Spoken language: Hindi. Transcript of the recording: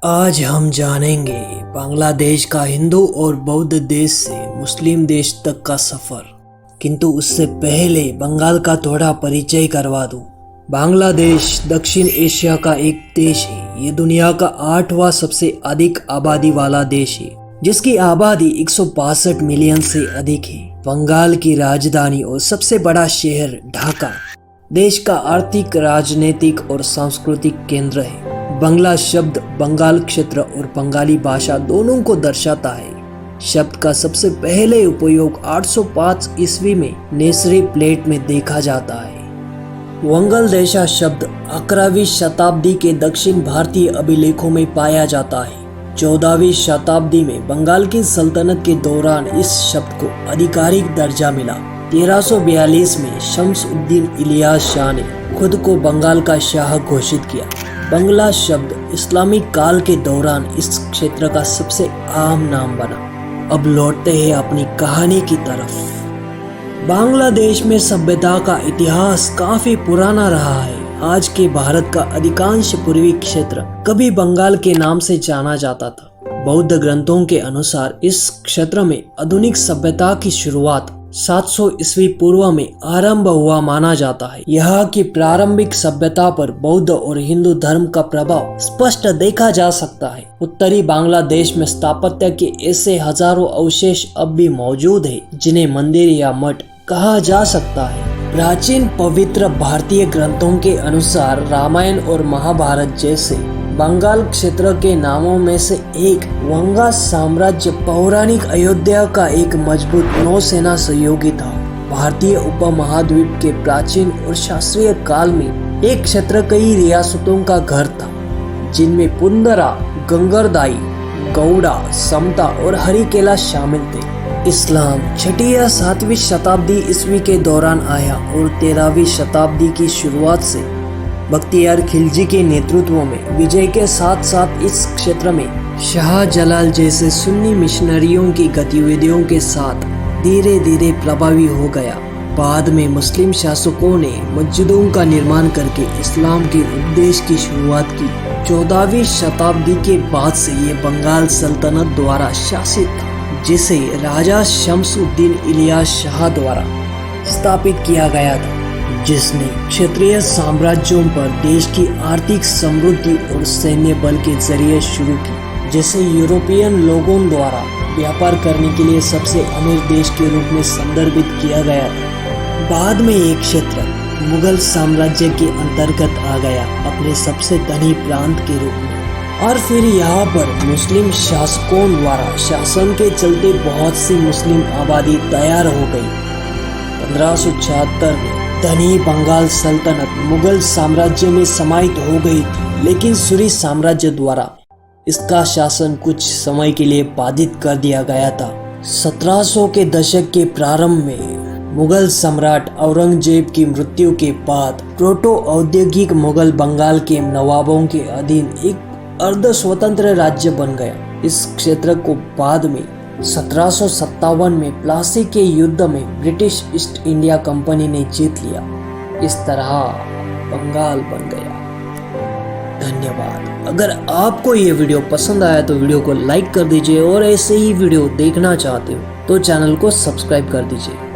आज हम जानेंगे बांग्लादेश का हिंदू और बौद्ध देश से मुस्लिम देश तक का सफर। किंतु उससे पहले बंगाल का थोड़ा परिचय करवा दूं। बांग्लादेश दक्षिण एशिया का एक देश है। ये दुनिया का 8वां सबसे अधिक आबादी वाला देश है, जिसकी आबादी 162 मिलियन से अधिक है। बंगाल की राजधानी और सबसे बड़ा शहर ढाका देश का आर्थिक, राजनीतिक और सांस्कृतिक केंद्र है। बंगला शब्द बंगाल क्षेत्र और बंगाली भाषा दोनों को दर्शाता है। शब्द का सबसे पहले उपयोग 805 ईस्वी में नेसरी प्लेट में देखा जाता है। वंगल देशा शब्द 11वीं शताब्दी के दक्षिण भारतीय अभिलेखों में पाया जाता है। 14वीं शताब्दी में बंगाल की सल्तनत के दौरान इस शब्द को आधिकारिक दर्जा मिला। 1342 में शम्स-उद-दीन इलियास शाह ने खुद को बंगाल का शाह घोषित किया। बंगला शब्द इस्लामिक काल के दौरान इस क्षेत्र का सबसे आम नाम बना। अब लौटते हैं अपनी कहानी की तरफ। बांग्लादेश में सभ्यता का इतिहास काफी पुराना रहा है। आज के भारत का अधिकांश पूर्वी क्षेत्र कभी बंगाल के नाम से जाना जाता था। बौद्ध ग्रंथों के अनुसार इस क्षेत्र में आधुनिक सभ्यता की शुरुआत 700 ईस्वी पूर्व में आरंभ हुआ माना जाता है। यहाँ की प्रारंभिक सभ्यता पर बौद्ध और हिंदू धर्म का प्रभाव स्पष्ट देखा जा सकता है। उत्तरी बांग्लादेश में स्थापत्य के ऐसे हजारों अवशेष अब भी मौजूद है, जिन्हें मंदिर या मठ कहा जा सकता है। प्राचीन पवित्र भारतीय ग्रंथों के अनुसार रामायण और महाभारत जैसे बंगाल क्षेत्र के नामों में से एक वंगा साम्राज्य पौराणिक अयोध्या का एक मजबूत नौसेना सहयोगी था। भारतीय उपमहाद्वीप के प्राचीन और शास्त्रीय काल में एक क्षेत्र कई रियासतों का घर था, जिनमें पुंदरा, गंगरदाई, गौड़ा, समता और हरिकेला शामिल थे। इस्लाम 6वीं या 7वीं शताब्दी ईस्वी के दौरान आया और 13वीं शताब्दी की शुरुआत से बख्तियार खिलजी के नेतृत्व में विजय के साथ साथ इस क्षेत्र में शाह जलाल जैसे सुन्नी मिशनरियों की गतिविधियों के साथ धीरे धीरे प्रभावी हो गया। बाद में मुस्लिम शासकों ने मस्जिदों का निर्माण करके इस्लाम के उपदेश की शुरुआत की। 14वीं शताब्दी के बाद से ये बंगाल सल्तनत द्वारा शासित था, जिसे राजा शम्स-उद-दीन इलियास शाह द्वारा स्थापित किया गया था, जिसने क्षेत्रीय साम्राज्यों पर देश की आर्थिक समृद्धि और सैन्य बल के जरिए शुरू की, जिसे यूरोपियन लोगों द्वारा व्यापार करने के लिए सबसे अमीर देश के रूप में संदर्भित किया गया था। बाद में एक क्षेत्र मुगल साम्राज्य के अंतर्गत आ गया, अपने सबसे धनी प्रांत के रूप में। और फिर यहाँ पर मुस्लिम शासकों द्वारा शासन के चलते बहुत सी मुस्लिम आबादी तैयार हो गई। 1576 में धनी बंगाल सल्तनत मुगल साम्राज्य में समाहित हो गई थी, लेकिन सूरी साम्राज्य द्वारा इसका शासन कुछ समय के लिए बाधित कर दिया गया था। 1700 के दशक के प्रारंभ में मुगल सम्राट औरंगजेब की मृत्यु के बाद प्रोटो औद्योगिक मुगल बंगाल के नवाबों के अधीन एक अर्ध स्वतंत्र राज्य बन गया। इस क्षेत्र को बाद में 1757 में प्लासी के युद्ध में ब्रिटिश ईस्ट इंडिया कंपनी ने जीत लिया। इस तरह बंगाल बन गया। धन्यवाद। अगर आपको ये वीडियो पसंद आया तो वीडियो को लाइक कर दीजिए और ऐसे ही वीडियो देखना चाहते हो तो चैनल को सब्सक्राइब कर दीजिए।